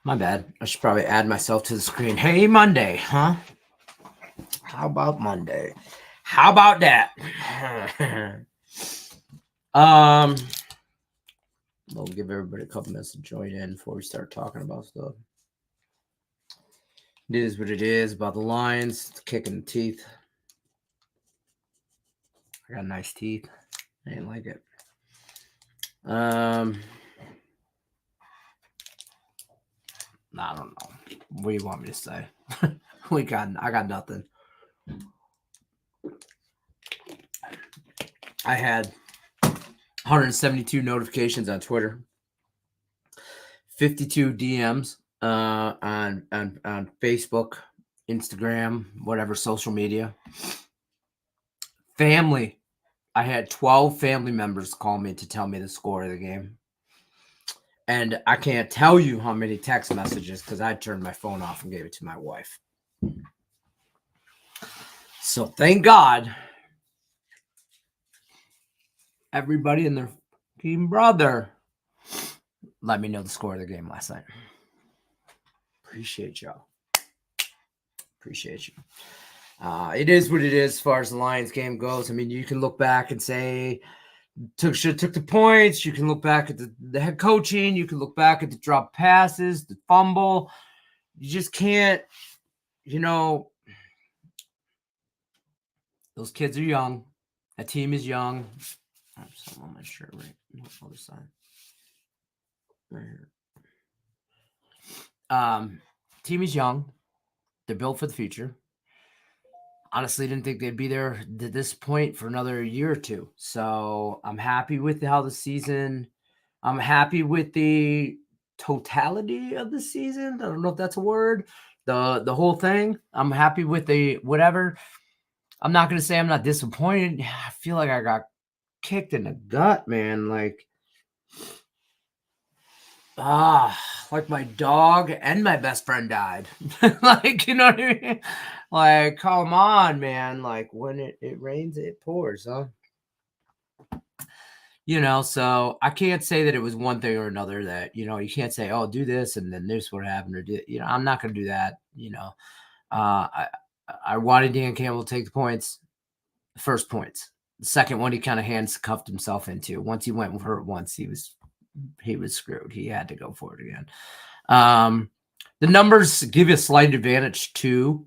My bad. I should probably add myself to the screen. Hey, Monday, huh? How about Monday? How about that? We'll give everybody a couple minutes to join in before we start talking about stuff. It is what it is about the Lions. It's kicking the teeth. I got nice teeth. I didn't like it. I don't know. What do you want me to say? I got nothing. I had 172 notifications on Twitter, 52 DMs on Facebook, Instagram, whatever social media. Family. I had 12 family members call me to tell me the score of the game. And I can't tell you how many text messages because I turned my phone off and gave it to my wife. So thank God everybody and their fucking brother let me know the score of the game last night. Appreciate y'all. Appreciate you. It is what it is as far as the Lions game goes. I mean, you can look back and say took the points. You can look back at the head coaching. You can look back at the drop passes, the fumble. You just can't, those kids are young. That team is young. I'm something on my shirt, right? On the other side. Right here. Team is young. They're built for the future. Honestly, didn't think they'd be there at this point for another year or two. So I'm happy with how the season. I'm happy with the totality of the season. I don't know if that's a word. The whole thing. I'm happy with the whatever. I'm not going to say I'm not disappointed. I feel like I got kicked in the gut, man. Like my dog and my best friend died. Like, you know what I mean? Like, come on, man. Like, when it rains, it pours, huh? So I can't say that it was one thing or another that, you can't say, oh, do this and then this what happened or I'm not going to do that. I wanted Dan Campbell to take the points, the first points. The second one, he kind of handcuffed himself into. Once he went hurt once, he was screwed. He had to go for it again. The numbers give you a slight advantage to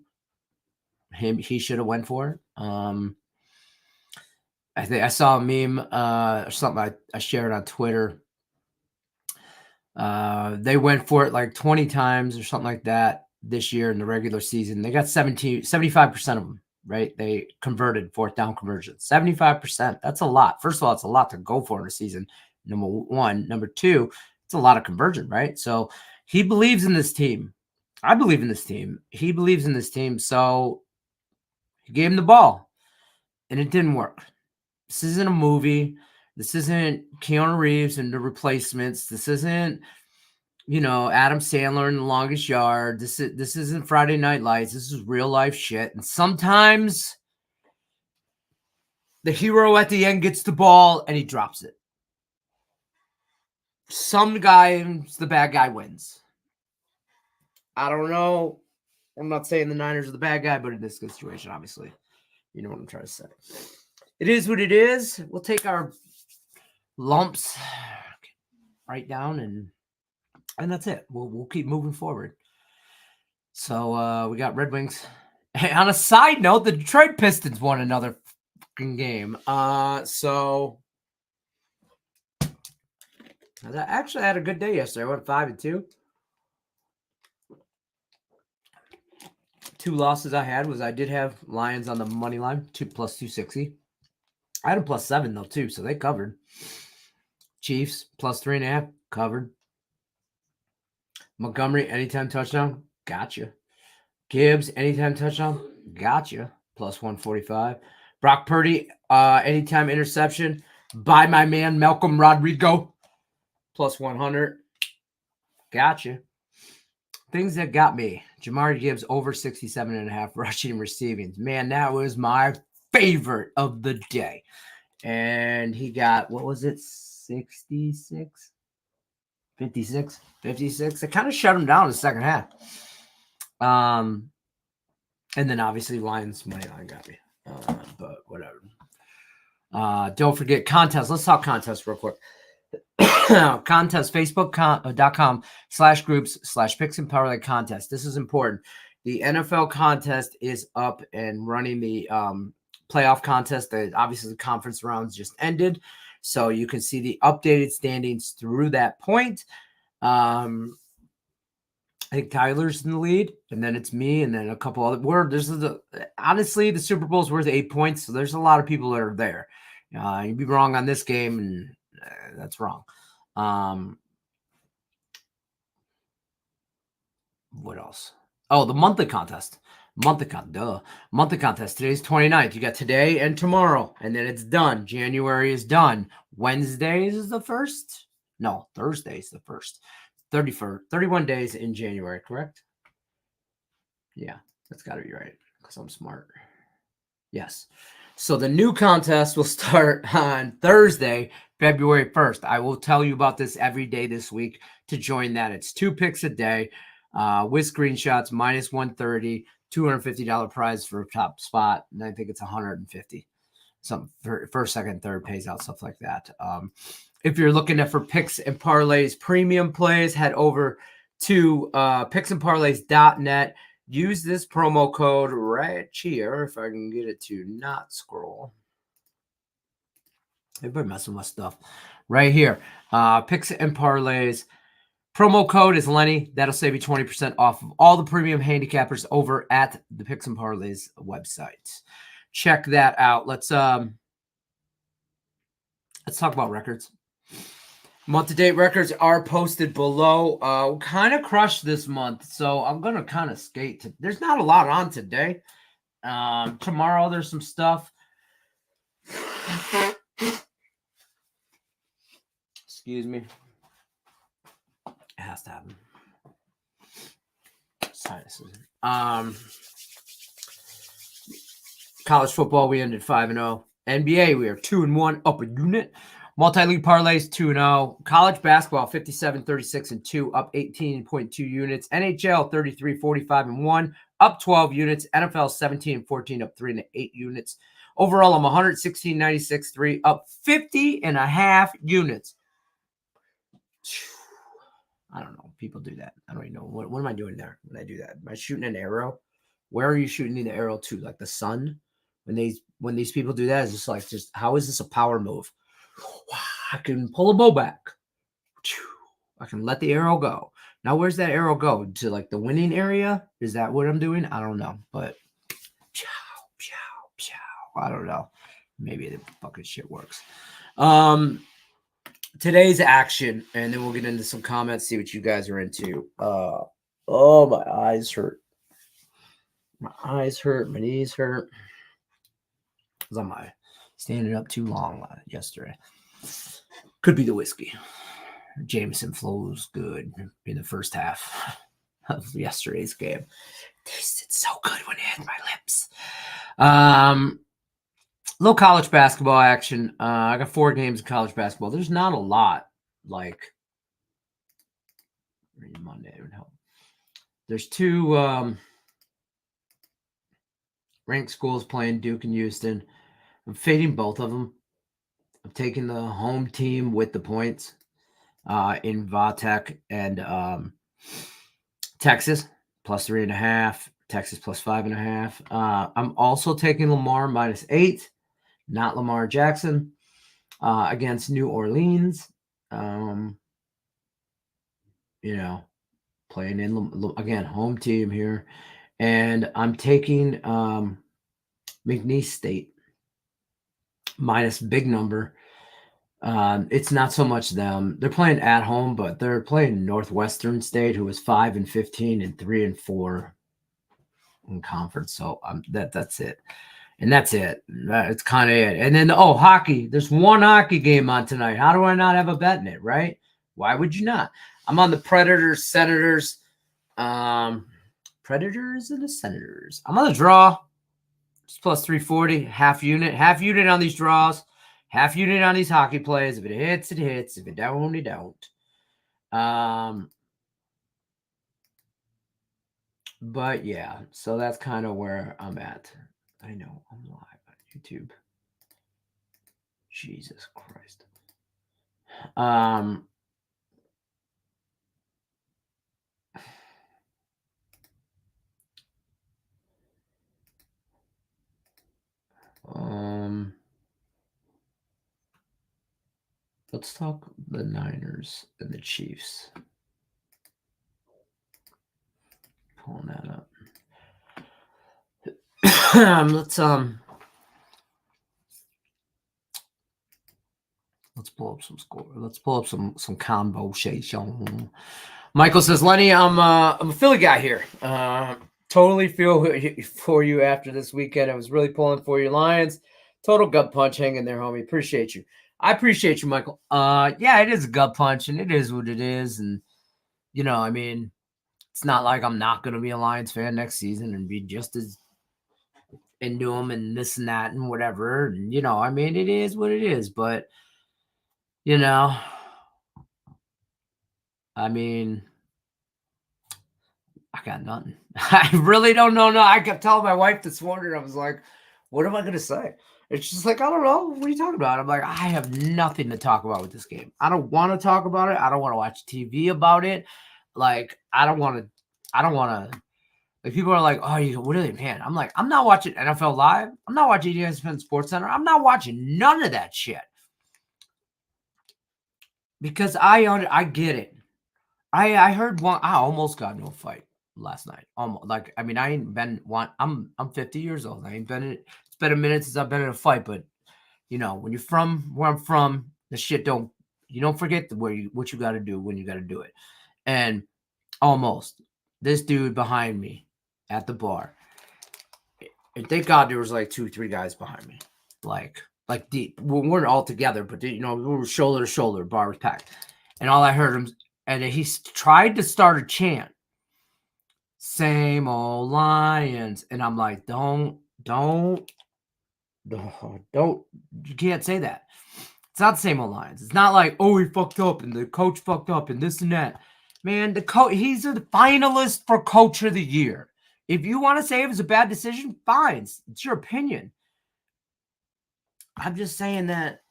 him. He should have went for it. I think I saw a meme or something I shared on Twitter. They went for it like 20 times or something like that this year in the regular season. They got 75% of them, right? They converted fourth down conversion. 75%. That's a lot. First of all, it's a lot to go for in a season. Number one. Number two, it's a lot of conversion, right? So he believes in this team. I believe in this team. He believes in this team. So he gave him the ball and it didn't work. This isn't a movie. This isn't Keanu Reeves and the Replacements. This isn't, Adam Sandler in The Longest Yard. This isn't Friday Night Lights. This is real life shit. And sometimes the hero at the end gets the ball and he drops it. Some guy, the bad guy wins. I don't know. I'm not saying the Niners are the bad guy, but in this situation, obviously, you know what I'm trying to say. It is what it is. We'll take our lumps right down and that's it. We'll keep moving forward. So we got Red Wings. Hey, on a side note, the Detroit Pistons won another fucking game. So I actually had a good day yesterday. I went 5-2. Two losses I had was I did have Lions on the money line, plus 260. I had a plus 7 though too, so they covered. Chiefs plus 3.5 covered. Montgomery anytime touchdown, gotcha. Gibbs anytime touchdown, gotcha. Plus 145. Brock Purdy anytime interception by my man Malcolm Rodrigo, plus 100. Gotcha. Things that got me. Jamari Gibbs over 67.5 rushing and receiving. Man, that was my favorite of the day. And he got, what was it, 66? 56. It kind of shut them down in the second half. And then obviously Lions money line got me. But whatever. Don't forget contests. Let's talk contests real quick. Contest, facebook.com/groups/picks and parlay contest. This is important. The NFL contest is up and running. The playoff contest, obviously the conference rounds just ended, so you can see the updated standings through that point. I think Tyler's in the lead, and then it's me, and then a couple other. Honestly, the Super Bowl's worth 8 points, so there's a lot of people that are there. You'd be wrong on this game, and that's wrong. What else? Oh, the monthly contest. Monthly contest. Today's 29th. You got today and tomorrow, and then it's done. January is done. Wednesday is the 1st. No, Thursday is the 1st. 31 days in January, correct? Yeah, that's got to be right because I'm smart. Yes. So the new contest will start on Thursday, February 1st. I will tell you about this every day this week to join that. It's 2 picks a day with screenshots, minus 130, $250 prize for a top spot. And I think it's 150. Some first, second, third pays out, stuff like that. If you're looking for picks and parlays premium plays, head over to picksandparlays.net. Use this promo code right here, if I can get it to not scroll. Everybody messing with stuff. Right here. Picks and Parlays. Promo code is Lenny. That'll save you 20% off of all the premium handicappers over at the Picks and Parlays website. Check that out. Let's talk about records. Month-to-date records are posted below. Kind of crushed this month, so I'm going to kind of skate. There's not a lot on today. Tomorrow there's some stuff. Excuse me. It has to happen. Sinuses. College football, we ended 5-0. NBA, we are 2-1, up a unit. Multi-league parlays, 2-0. College basketball, 57-36-2, up 18.2 units. NHL, 33-45-1, up 12 units. NFL, 17-14, up 3.8 units. Overall, I'm 116.96-3, up 50.5 units. I don't know. People do that. I don't even know. What am I doing there when I do that? Am I shooting an arrow? Where are you shooting the arrow to? Like the sun? When these people do that, it's just how is this a power move? I can pull a bow back. I can let the arrow go. Now, where's that arrow go? To like the winning area? Is that what I'm doing? I don't know. But I don't know. Maybe the fucking shit works. Today's action, and then we'll get into some comments, see what you guys are into. Oh, my eyes hurt. My eyes hurt. My knees hurt. Because I'm standing up too long yesterday. Could be the whiskey. Jameson flows good in the first half of yesterday's game. Tasted so good when it hit my lips. Little college basketball action. I got 4 games of college basketball. There's not a lot. Like Monday would help. There's 2 ranked schools playing, Duke and Houston. I'm fading both of them. I'm taking the home team with the points in Vatech and Texas plus 3.5. Texas plus 5.5. I'm also taking Lamar minus 8. Not Lamar Jackson against New Orleans. Playing in, again, home team here. And I'm taking McNeese State minus big number. It's not so much them. They're playing at home, but they're playing Northwestern State, who was 5-15 and 3-4 in conference. So that's it. And that's it. It's kind of it. And then, hockey. There's 1 hockey game on tonight. How do I not have a bet in it, right? Why would you not? I'm on the Predators, Senators. Predators and the Senators. I'm on the draw. It's plus 340. Half unit. Half unit on these draws. Half unit on these hockey plays. If it hits, it hits. If it don't, it don't. But yeah, so that's kind of where I'm at. I know I'm live on YouTube. Jesus Christ. Um, let's talk the Niners and the Chiefs. Pulling that up. Let's pull up some score. Let's pull up some conversation. Michael says, Lenny, I'm a Philly guy here. Totally feel for you after this weekend. I was really pulling for your Lions. Total gut punch hanging there, homie. Appreciate you. I appreciate you, Michael. Yeah, it is a gut punch, and it is what it is. And I mean, it's not like I'm not going to be a Lions fan next season and be just as into them and this and that and whatever. And I mean, it is what it is. But I mean, I got nothing. I really don't know. No, I kept telling my wife this morning. I was like, what am I going to say? It's just like, I don't know. What are you talking about? I'm like, I have nothing to talk about with this game. I don't want to talk about it. I don't want to watch TV about it. Like, I don't want to. Like, people are like, oh, what are they, man? I'm like, I'm not watching NFL Live. I'm not watching ESPN Sports Center. I'm not watching none of that shit. Because I get it. I heard one. I almost got into a fight last night. Almost, like, I mean, I ain't been one. I'm 50 years old. I ain't been in. It's been a minute since I've been in a fight. But when you're from where I'm from, the shit don't. You don't forget what you got to do when you got to do it. And almost this dude behind me at the bar. And thank God there was like 2-3 guys behind me, like deep. We weren't all together, but we were shoulder to shoulder. Bar was packed, and all I heard him. And he tried to start a chant. Same old Lions. And I'm like, don't. You can't say that. It's not the same old Lions. It's not like, oh, he fucked up and the coach fucked up and this and that. Man, he's the finalist for Coach of the Year. If you want to say it was a bad decision, fine. It's your opinion. I'm just saying that.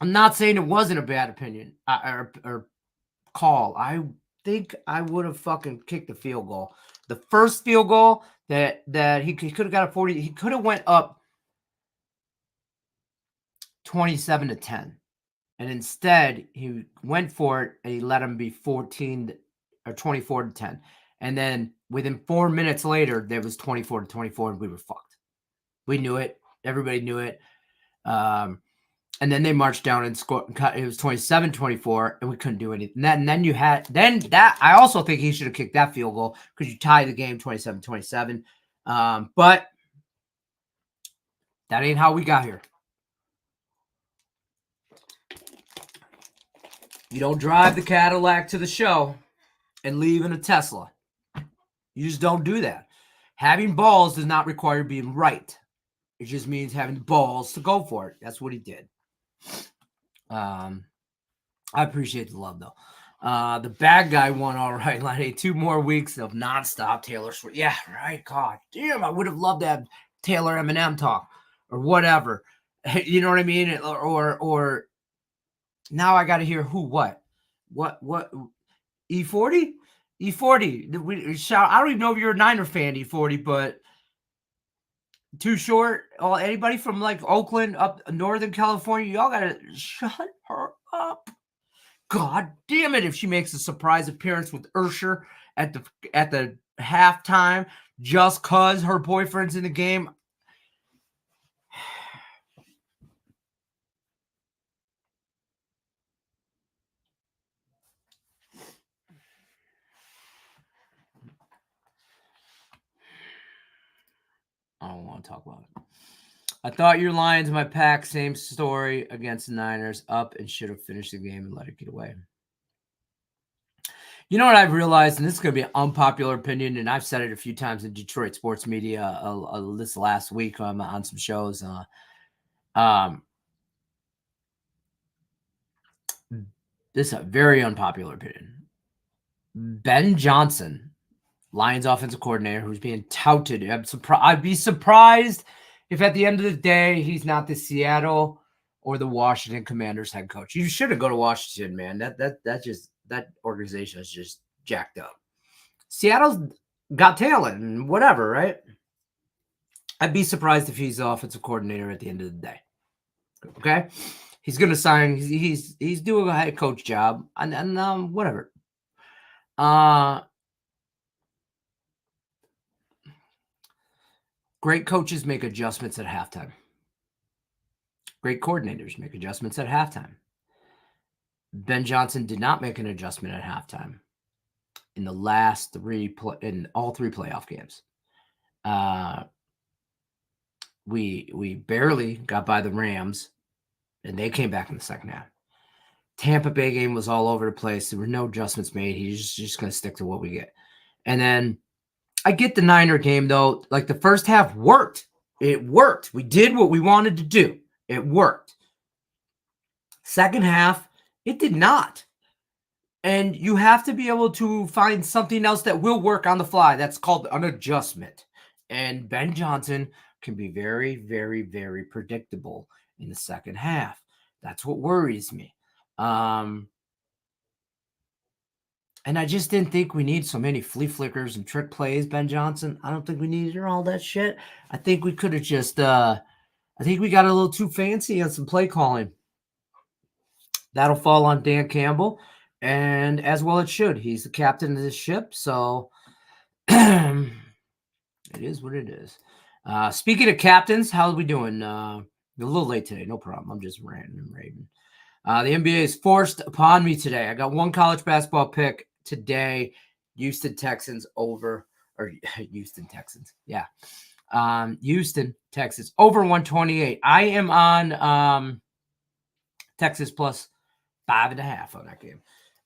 I'm not saying it wasn't a bad opinion or call. I think I would have fucking kicked the field goal. The first field goal that he could have got a 40. He could have went up 27-10, and instead he went for it and he let him be 14 or 24-10. And then within 4 minutes later, there was 24-24, and we were fucked. We knew it. Everybody knew it. And then they marched down and scored. It was 27-24, and we couldn't do anything. And then I also think he should have kicked that field goal because you tie the game 27-27. But that ain't how we got here. You don't drive the Cadillac to the show and leave in a Tesla. You just don't do that. Having balls does not require being right. It just means having the balls to go for it. That's what he did. I appreciate the love, though. The bad guy won all right. Like 2 more weeks of nonstop Taylor Swift. Yeah, right. God damn, I would have loved to have Taylor Eminem talk or whatever. You know what I mean? Or now I got to hear what E40? E40. I don't even know if you're a Niner fan, E40, but Too Short. Anybody from like Oakland up Northern California, y'all got to shut her up. God damn it! If she makes a surprise appearance with Ursher at the halftime, just cause her boyfriend's in the game. I don't want to talk about it. I thought your Lions, my pack, same story against the Niners, up and should have finished the game and let it get away. You know what I've realized, and this is going to be an unpopular opinion, and I've said it a few times in Detroit sports media this last week on some shows. This is a very unpopular opinion. Ben Johnson, Lions offensive coordinator, who's being touted. I'd be surprised if at the end of the day he's not the Seattle or the Washington Commanders head coach. You should have go to Washington, man. That organization is just jacked up. Seattle's got talent and whatever, right? I'd be surprised if he's the offensive coordinator at the end of the day. Okay, he's going to sign. He's doing a head coach job, and whatever. Great coaches make adjustments at halftime. Great coordinators make adjustments at halftime. Ben Johnson did not make an adjustment at halftime in the last in all three playoff games. We barely got by the Rams, and they came back in the second half. Tampa Bay game was all over the place. There were no adjustments made. He's just going to stick to what we get. And then I get the Niner game, though. Like, the first half worked. It worked. We did what we wanted to do. It worked. Second half, it did not. And you have to be able to find something else that will work on the fly. That's called an adjustment. And Ben Johnson can be very, very, very predictable in the second half. That's what worries me. And I just didn't think we need so many flea flickers and trick plays, Ben Johnson. I don't think we needed all that shit. I think we could have just I think we got a little too fancy on some play calling. That'll fall on Dan Campbell, and as well it should. He's the captain of this ship, so it is what it is. Speaking of captains, how are we doing? A little late today, no problem. I'm just ranting and raving. The NBA is forced upon me today. I got one college basketball pick today. Houston Texans over, or Houston Texans. Yeah. Houston, Texas over 128. I am on Texas plus 5.5 on that game.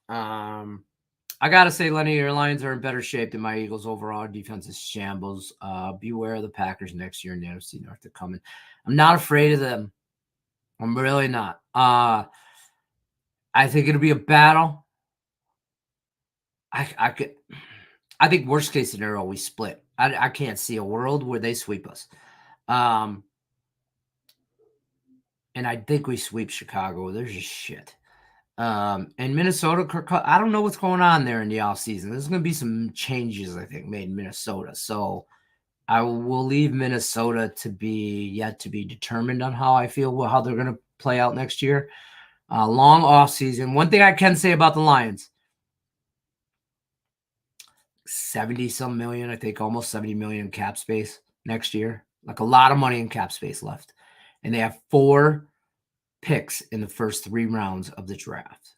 I got to say, Lenny, your Lions are in better shape than my Eagles overall. Defense is shambles. Beware of the Packers next year in the NFC North. They're coming. I'm not afraid of them. I'm really not. I think it'll be a battle. I think worst case scenario, we split. I can't see a world where they sweep us. And I think we sweep Chicago. They're just shit. And Minnesota, I don't know what's going on there in the offseason. There's going to be some changes, I think, made in Minnesota. So I will leave Minnesota to be yet to be determined on how I feel, how they're going to play out next year. Long offseason. One thing I can say about the Lions, 70-some million, I think almost 70 million cap space next year. Like a lot of money in cap space left. And they have 4 picks in the first 3 rounds of the draft.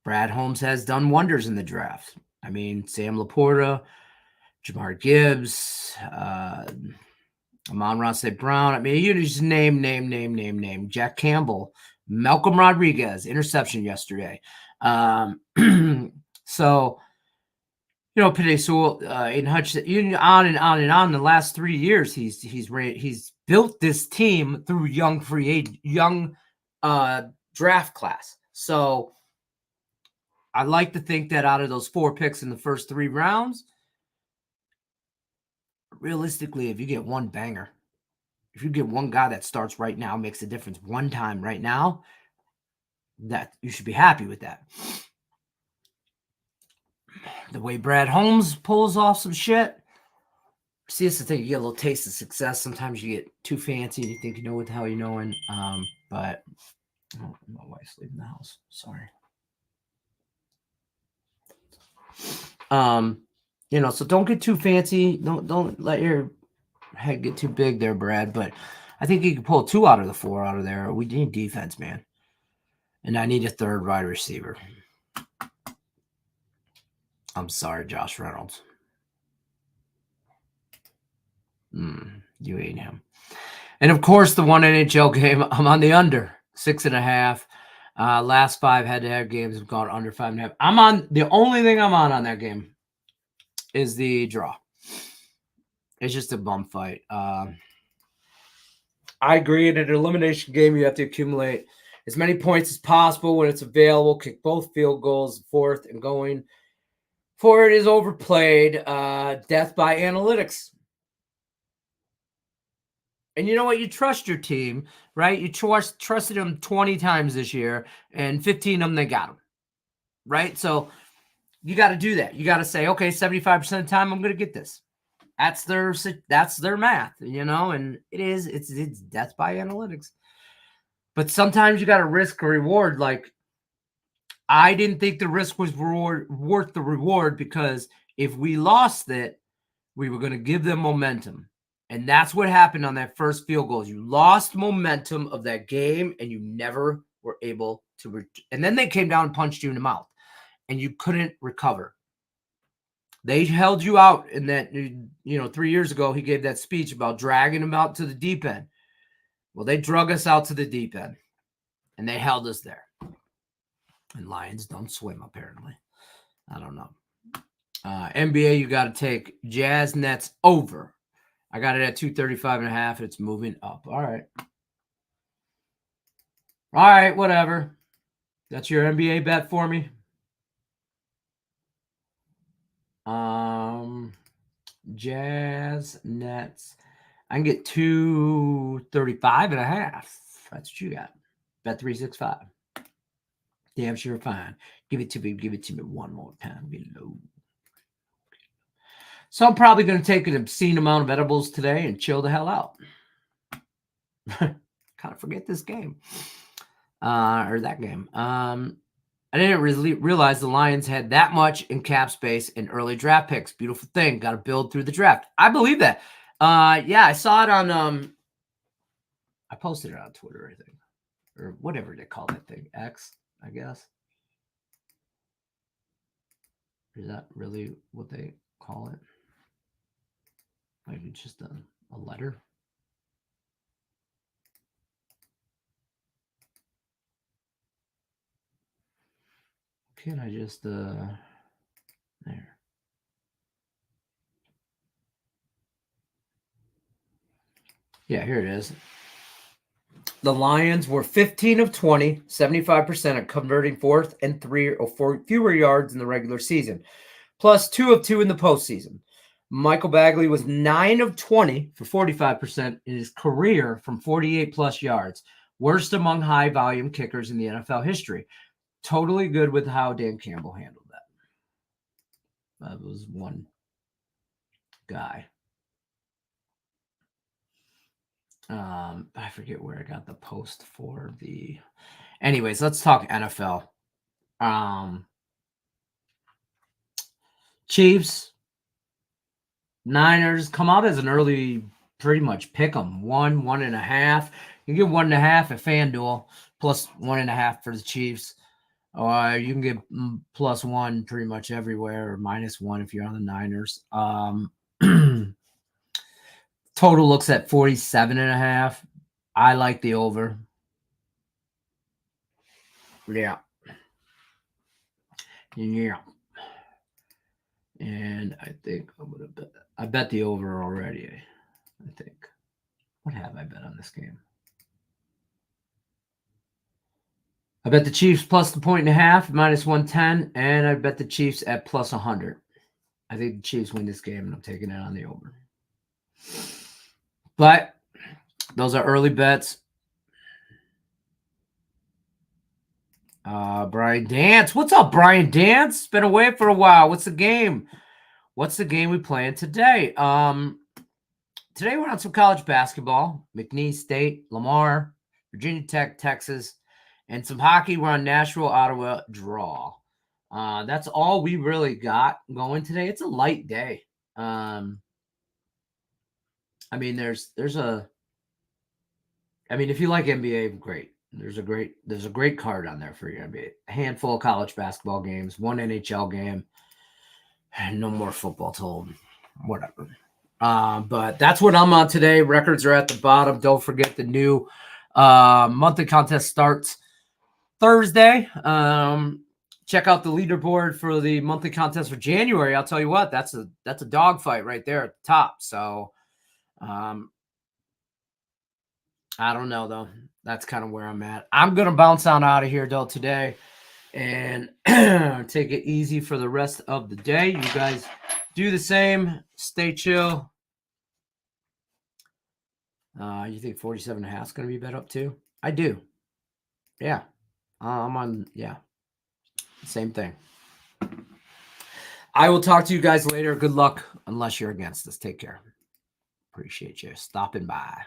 Brad Holmes has done wonders in the draft. I mean, Sam Laporta, Jamar Gibbs, Amon-Ra St. Brown. I mean, you just name. Jack Campbell, Malcolm Rodriguez, interception yesterday. So, you know, Penei Sewell, Aiden Hutchinson, on and on and on. The last 3 years, he's built this team through young draft class. So I like to think that out of those 4 picks in the first 3 rounds, realistically, if you get one banger, if you get one guy that starts right now, makes a difference one time right now, that you should be happy with that. The way Brad Holmes pulls off some shit. See, it's the thing. You get a little taste of success. Sometimes you get too fancy and you think you know what the hell you're knowing. But my wife's leaving the house. Sorry. You know, so don't get too fancy. Don't let your head get too big there, Brad. But I think you can pull 2 out of the 4 out of there. We need defense, man. And I need a 3rd wide receiver. I'm sorry, Josh Reynolds. You ain't him. And of course, the one NHL game, I'm on the under 6.5. Last 5 head-to-head games have gone under 5.5. I'm on the only thing I'm on that game is the draw. It's just a bum fight. I agree. In an elimination game, you have to accumulate. as many points as possible when it's available. Kick both field goals, fourth, and going for it is overplayed. Death by analytics. And you know what? You trust your team, right? You trusted them 20 times this year, and 15 of them, they got them, right? So you got to do that. You got to say, okay, 75% of the time, I'm going to get this. That's their math, and it's death by analytics. But sometimes you got to risk a reward. Like, I didn't think the risk was worth the reward, because if we lost it, we were going to give them momentum. And that's what happened on that first field goal. You lost momentum of that game, and you never were able to. And then they came down and punched you in the mouth, and you couldn't recover. They held you out in that, 3 years ago, he gave that speech about dragging them out to the deep end. Well, they drug us out to the deep end, and they held us there. And Lions don't swim, apparently. I don't know. NBA, you got to take Jazz Nets over. I got it at 235.5. It's moving up. All right. All right, whatever. That's your NBA bet for me. Jazz Nets. I can get 235.5. That's what you got. Bet 365. Damn sure fine. Give it to me one more time. Below. So I'm probably going to take an obscene amount of edibles today and chill the hell out. Kind of forget this game. Or that game. I didn't really realize the Lions had that much in cap space in early draft picks. Beautiful thing. Got to build through the draft. I believe that. Yeah, I saw it on I posted it on Twitter, I think. Or whatever they call that thing. X, I guess. Is that really what they call it? Maybe just a letter. Can I just there? Yeah, here it is. The Lions were 15 of 20, 75% at converting fourth and 3 or 4 fewer yards in the regular season, plus 2 of 2 in the postseason. Michael Bagley was 9 of 20 for 45% in his career from 48 plus yards, worst among high volume kickers in the NFL history. Totally good with how Dan Campbell handled that. That was one guy. I forget where I got the post for the. Anyways, let's talk NFL. Chiefs, Niners come out as an early, pretty much pick 'em 1.5. You get 1.5 at FanDuel, plus 1.5 for the Chiefs. Or you can get +1 pretty much everywhere, or -1 if you're on the Niners. Total looks at 47.5. I like the over. Yeah. And I think I'm gonna bet. I bet the over already. I think. What have I bet on this game? I bet the Chiefs plus the 1.5, -110, and I bet the Chiefs at +100. I think the Chiefs win this game, and I'm taking it on the over. But those are early bets. Brian Dance. What's up, Brian Dance? Been away for a while. What's the game? What's the game we playing today? Today we're on some college basketball. McNeese State, Lamar, Virginia Tech, Texas, and some hockey. We're on Nashville, Ottawa, draw. That's all we really got going today. It's a light day. I mean, there's a. I mean, if you like NBA, great. There's a great card on there for your NBA. A handful of college basketball games, one NHL game, and no more football told. Whatever. But that's what I'm on today. Records are at the bottom. Don't forget the new monthly contest starts Thursday. Check out the leaderboard for the monthly contest for January. I'll tell you what, that's a dogfight right there at the top. So I don't know though. That's kind of where I'm at. I'm going to bounce on out of here, though, today and take it easy for the rest of the day. You guys do the same. Stay chill. You think 47.5 is going to be bet up too? I do. Yeah. I'm on, yeah. Same thing. I will talk to you guys later. Good luck, unless you're against us. Take care. Appreciate you stopping by.